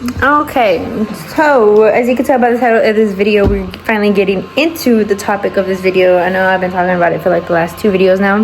Okay, so as you can tell by the title of this video, we're finally getting into the topic of this video. I know I've been talking about it for like the last 2 videos now,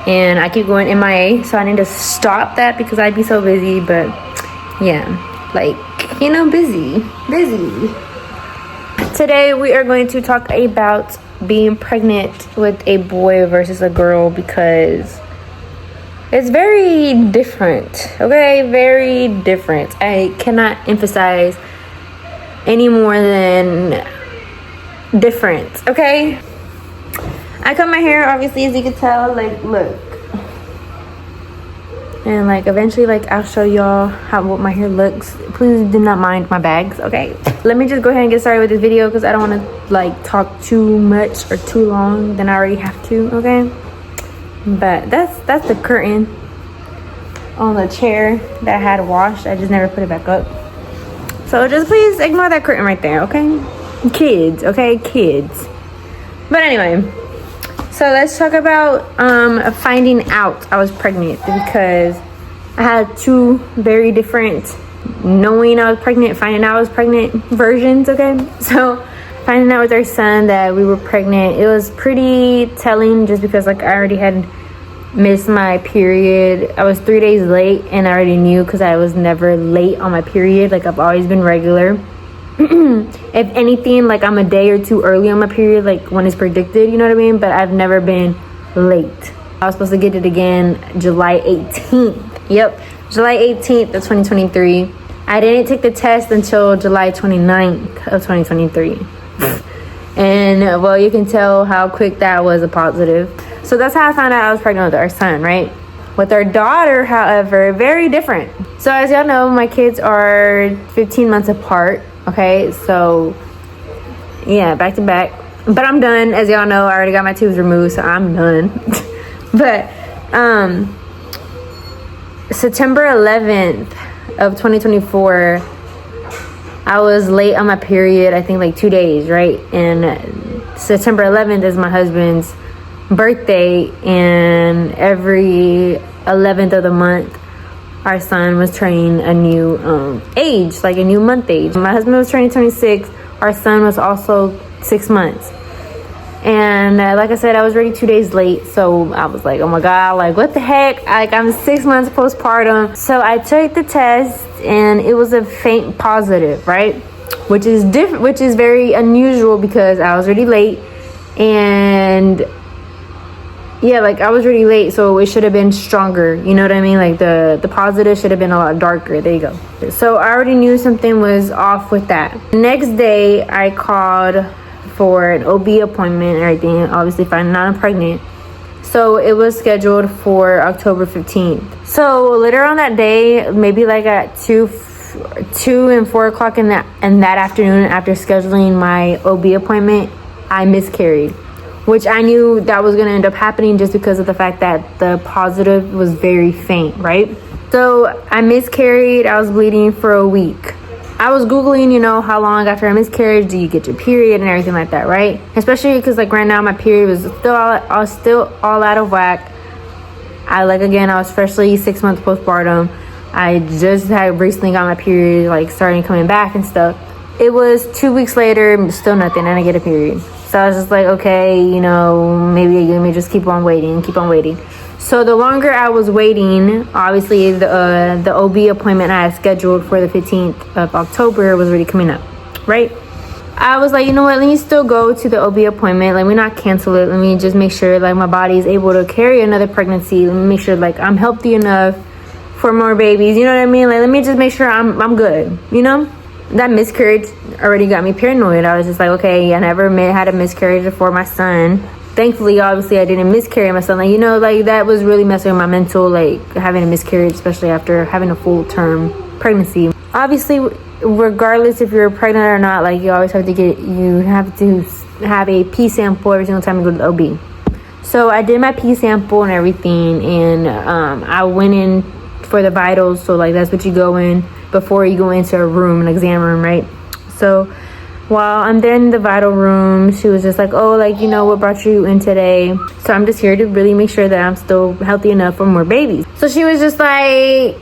and I keep going MIA, so I need to stop that because I'd be so busy. But yeah, like, you know, busy. Today we are going to talk about being pregnant with a boy versus a girl because it's very different, okay? Very different. I cannot emphasize any more than different, okay? I cut my hair, obviously, as you can tell, like, look. And, like, eventually, like, I'll show y'all what my hair looks. Please do not mind my bags, okay? Let me just go ahead and get started with this video because I don't want to, like, talk too much or too long than I already have to, okay? But that's the curtain on the chair that I had washed. I just never put it back up. So just please ignore that curtain right there, okay? Kids, okay? Kids. But anyway, so let's talk about finding out I was pregnant because I had 2 very different knowing I was pregnant, finding out I was pregnant versions, okay? So finding out with our son that we were pregnant, it was pretty telling just because, like, I already had missed my period. I was 3 days late and I already knew because I was never late on my period. Like, I've always been regular. If anything, like, I'm a day or 2 early on my period, like when it's predicted, you know what I mean? But I've never been late. I was supposed to get it again July 18th. Yep, July 18th of 2023. I didn't take the test until July 29th of 2023. And well, you can tell how quick that was a positive. So that's how I found out I was pregnant with our son, right? With our daughter, however, very different. So as y'all know, my kids are 15 months apart, okay? So yeah, back to back. But I'm done. As y'all know, I already got my tubes removed, so I'm done. But September 11th of 2024, I was late on my period, I think like 2 days, right? And September 11th is my husband's birthday, and every 11th of the month, our son was turning a new age, like a new month age. My husband was turning 26. Our son was also 6 months. And like I said, I was already 2 days late, so I was like, oh my god, like, what the heck? Like, I'm 6 months postpartum. So I took the test and it was a faint positive, right? Which is different, which is very unusual because I was already late. And yeah, like, I was already late, so it should have been stronger, you know what I mean? Like, the positive should have been a lot darker. There you go. So I already knew something was off with that. Next day, I called for an OB appointment and everything, obviously finding out I'm pregnant. So it was scheduled for October 15th. So later on that day, maybe like at 2 and 4 o'clock in that afternoon, after scheduling my OB appointment, I miscarried, which I knew that was going to end up happening just because of the fact that the positive was very faint, right? So I miscarried. I was bleeding for a week. I was Googling, you know, how long after a miscarriage do you get your period and everything like that, right? Especially because, like, right now my period was still all out of whack. I was freshly 6 months postpartum. I just had recently got my period, like, starting coming back and stuff. It was 2 weeks later, still nothing, and I get a period. So I was just like, okay, you know, maybe let me just keep on waiting. So the longer I was waiting, obviously the OB appointment I had scheduled for the 15th of October was already coming up, right? I was like, you know what, let me still go to the OB appointment. Let me not cancel it. Let me just make sure, like, my body is able to carry another pregnancy. Let me make sure, like, I'm healthy enough for more babies. You know what I mean? Like, let me just make sure I'm good, you know? That miscarriage already got me paranoid. I was just like, okay, I never had a miscarriage before my son. Thankfully, obviously, I didn't miscarry my son. Like, you know, like, that was really messing with my mental, like, having a miscarriage, especially after having a full-term pregnancy. Obviously, regardless if you're pregnant or not, like, you always have to have a pee sample every single time you go to the OB. So I did my pee sample and everything, and I went in for the vitals. So, like, that's what you go in before you go into a room, an exam room, right? So while I'm there in the vital room, she was just like, oh, like, you know, what brought you in today? So I'm just here to really make sure that I'm still healthy enough for more babies. So she was just like,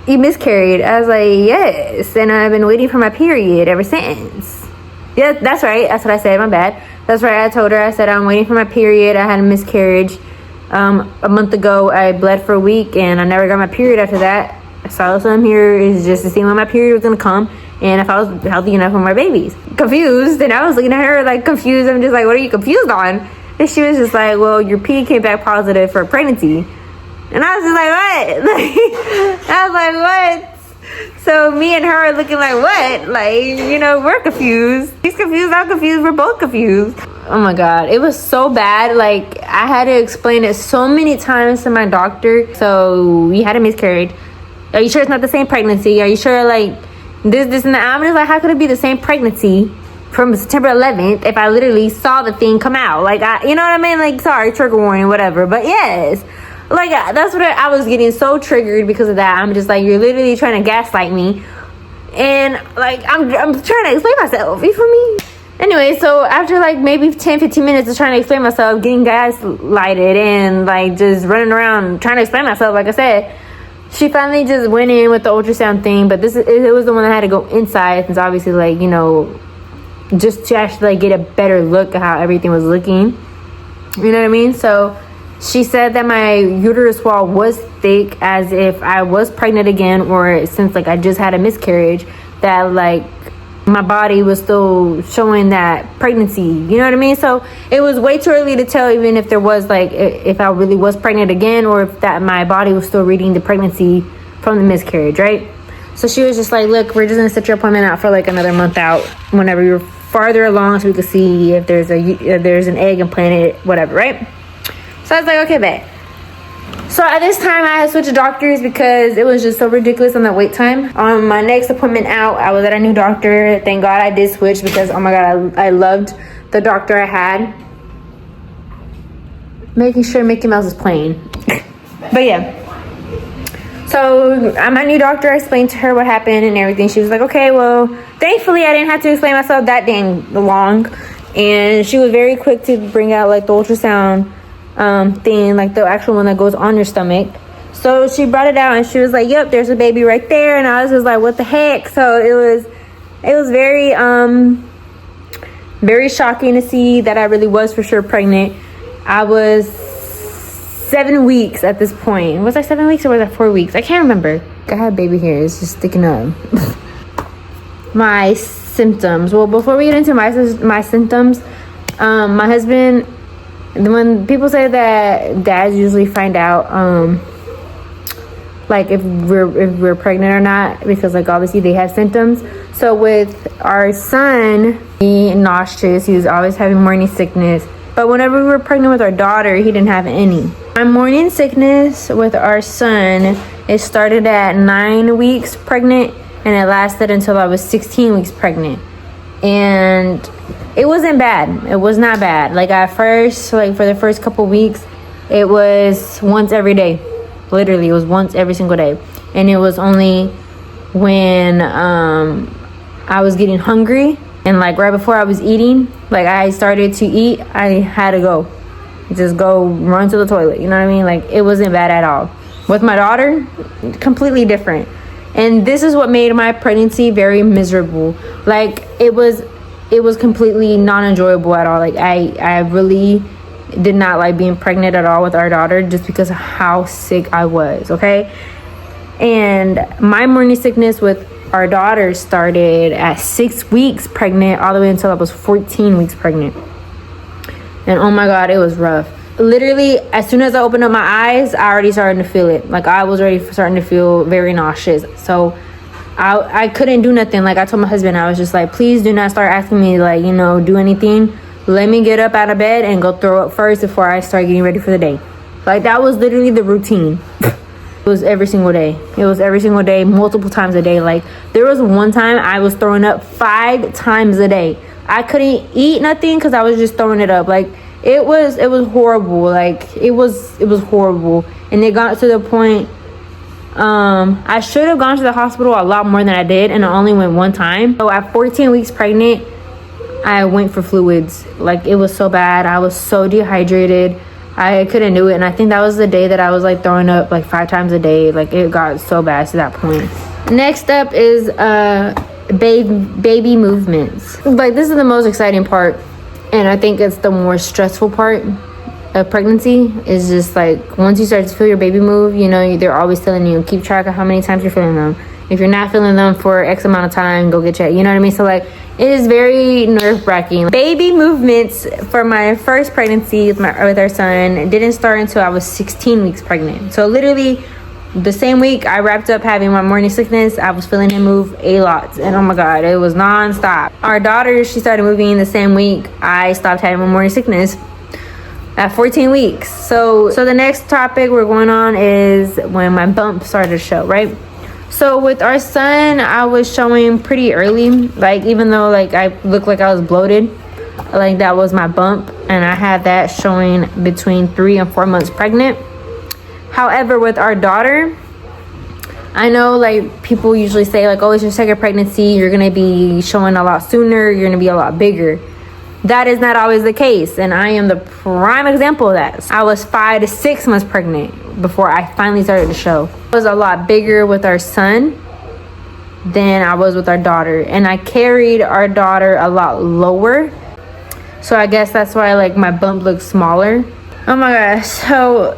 you miscarried? I was like, yes, and I've been waiting for my period ever since. Yeah, that's right. That's what I said. My bad. That's right. I told her. I said I'm waiting for my period. I had a miscarriage a month ago. I bled for a week, and I never got my period after that. So I'm here is just to see when my period was gonna come, and if I was healthy enough for my babies. Confused, and I was looking at her like confused. I'm just like, what are you confused on? And she was just like, well, your pee came back positive for pregnancy. And I was just like, what? I was like, what? So me and her are looking like, what? Like, you know, we're confused. He's confused, I'm confused, we're both confused. Oh my God, it was so bad. Like, I had to explain it so many times to my doctor. So we had a miscarriage. Are you sure it's not the same pregnancy? Are you sure, like, this, and that? I'm just like, how could it be the same pregnancy from September 11th if I literally saw the thing come out? Like, you know what I mean? Like, sorry, trigger warning, whatever. But yes. Like, that's what I was getting so triggered because of that. I'm just like, you're literally trying to gaslight me. And, like, I'm trying to explain myself. You feel me? Anyway, so after, like, maybe 10, 15 minutes of trying to explain myself, getting gaslighted and, like, just running around trying to explain myself, like I said, she finally just went in with the ultrasound thing. But it was the one that had to go inside since obviously, like, you know, just to actually, like, get a better look at how everything was looking. You know what I mean? So she said that my uterus wall was thick, as if I was pregnant again, or since, like, I just had a miscarriage, that, like, my body was still showing that pregnancy. You know what I mean? So it was way too early to tell, even if there was, like, if I really was pregnant again, or if that my body was still reading the pregnancy from the miscarriage, right? So she was just like, look, we're just gonna set your appointment out for like another month out, whenever you're farther along, so we can see if there's an egg implanted, whatever, right? So I was like, okay, bet. So at this time, I had switched doctors because it was just so ridiculous on that wait time. On my next appointment out, I was at a new doctor. Thank God I did switch because, oh my God, I loved the doctor I had. Making sure Mickey Mouse is playing. But yeah. So my new doctor, I explained to her what happened and everything. She was like, okay, well, thankfully I didn't have to explain myself that dang long. And she was very quick to bring out like the ultrasound thing, like the actual one that goes on your stomach. So she brought it out and she was like, yep, there's a baby right there. And I was just like, what the heck? So it was very very shocking to see that I really was for sure pregnant. I was 7 weeks at this point. Was I 7 weeks or was I 4 weeks? I can't remember. I had baby hair, it's just sticking up. My symptoms. Well, before we get into my symptoms, my husband, when people say that dads usually find out like if we're pregnant or not, because like obviously they have symptoms. So with our son, he nauseous, he was always having morning sickness. But whenever we were pregnant with our daughter, he didn't have any. My morning sickness with our son, it started at 9 weeks pregnant and it lasted until I was 16 weeks pregnant. And it wasn't bad. It was not bad. Like at first, like for the first couple weeks, it was once every day. Literally, it was once every single day. And it was only when I was getting hungry and like right before I was eating, like I started to eat, I had to go. Just go run to the toilet. You know what I mean? Like it wasn't bad at all. With my daughter, completely different. And this is what made my pregnancy very miserable. Like it was completely non-enjoyable at all. Like I really did not like being pregnant at all with our daughter, just because of how sick I was, okay? And my morning sickness with our daughter started at 6 weeks pregnant all the way until I was 14 weeks pregnant. And oh my God, it was rough. Literally, as soon as I opened up my eyes, I already started to feel it. Like I was already starting to feel very nauseous. So I couldn't do nothing. Like I told my husband, I was just like, please do not start asking me, like, you know, do anything. Let me get up out of bed and go throw up first before I start getting ready for the day. Like that was literally the routine. It was every single day. It was every single day, multiple times a day. Like there was one time I was throwing up 5 times a day. I couldn't eat nothing because I was just throwing it up. Like it was horrible. Like it was horrible. And it got to the point, I should have gone to the hospital a lot more than I did, and I only went one time. So at 14 weeks pregnant, I went for fluids. Like it was so bad. I was so dehydrated. I couldn't do it. And I think that was the day that I was like throwing up like 5 times a day. Like it got so bad to that point. Next up is baby movements. Like this is the most exciting part, and I think it's the more stressful part of pregnancy. Is just like once you start to feel your baby move, you know, they're always telling you keep track of how many times you're feeling them. If you're not feeling them for X amount of time, go get checked. You know what I mean? So like it is very nerve-wracking. Baby movements for my first pregnancy with our son didn't start until I was 16 weeks pregnant. So literally the same week I wrapped up having my morning sickness, I was feeling him move a lot. And oh my God, it was non-stop. Our daughter, she started moving the same week I stopped having my morning sickness at 14 weeks. So the next topic we're going on is when my bump started to show, right? So with our son, I was showing pretty early. Like even though like I looked like I was bloated, like that was my bump. And I had that showing between 3 and 4 months pregnant. However, with our daughter, I know like people usually say like, oh, it's your second pregnancy, you're gonna be showing a lot sooner, you're gonna be a lot bigger. That is not always the case, and I am the prime example of that. I was 5 to 6 months pregnant before I finally started to show. I was a lot bigger with our son than I was with our daughter, and I carried our daughter a lot lower, so I guess that's why like my bump looks smaller. Oh my gosh. So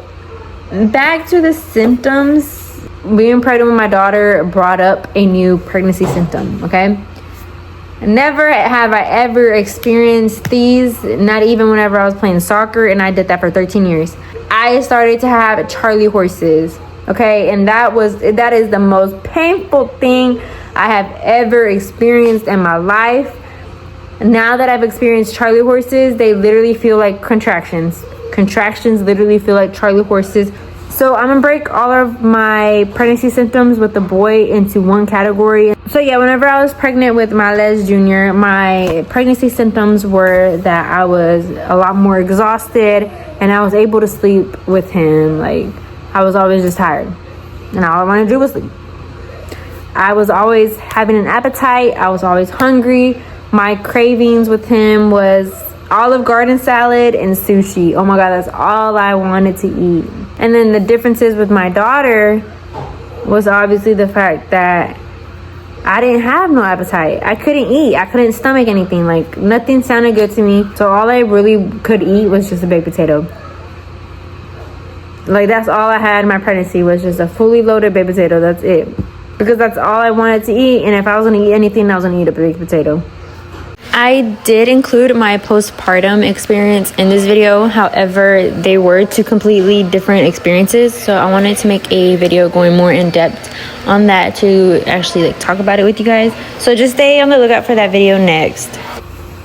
back to the symptoms. Being pregnant with my daughter brought up a new pregnancy symptom. Okay, never have I ever experienced these, not even whenever I was playing soccer, and I did that for 13 years. I started to have Charlie horses, okay? And that is the most painful thing I have ever experienced in my life. Now that I've experienced Charlie horses, they literally feel like contractions. Contractions literally feel like Charlie horses. So I'm gonna break all of my pregnancy symptoms with the boy into one category. So yeah, whenever I was pregnant with Miles Jr., my pregnancy symptoms were that I was a lot more exhausted and I was able to sleep with him. Like I was always just tired and all I wanted to do was sleep. I was always having an appetite. I was always hungry. My cravings with him was Olive Garden salad and sushi. Oh my God, that's all I wanted to eat. And then the differences with my daughter was obviously the fact that I didn't have no appetite. I couldn't eat. I couldn't stomach anything. Like nothing sounded good to me. So all I really could eat was just a baked potato. Like that's all I had in my pregnancy was just a fully loaded baked potato. That's it. Because that's all I wanted to eat. And if I was gonna eat anything, I was gonna eat a baked potato. I did include my postpartum experience in this video. However, they were two completely different experiences. So I wanted to make a video going more in depth on that to actually like talk about it with you guys. So just stay on the lookout for that video next.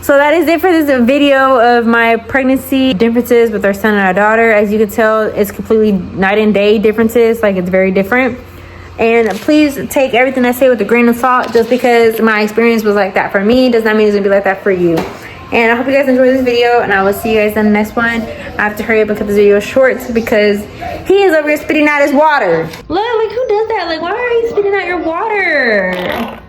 So that is it for this video of my pregnancy differences with our son and our daughter. As you can tell, it's completely night and day differences. Like it's very different. And please take everything I say with a grain of salt. Just because my experience was like that for me does not mean it's gonna be like that for you. And I hope you guys enjoyed this video, and I will see you guys in the next one. I have to hurry up and cut this video short because he is over here spitting out his water. Look, like who does that? Like, why are you spitting out your water?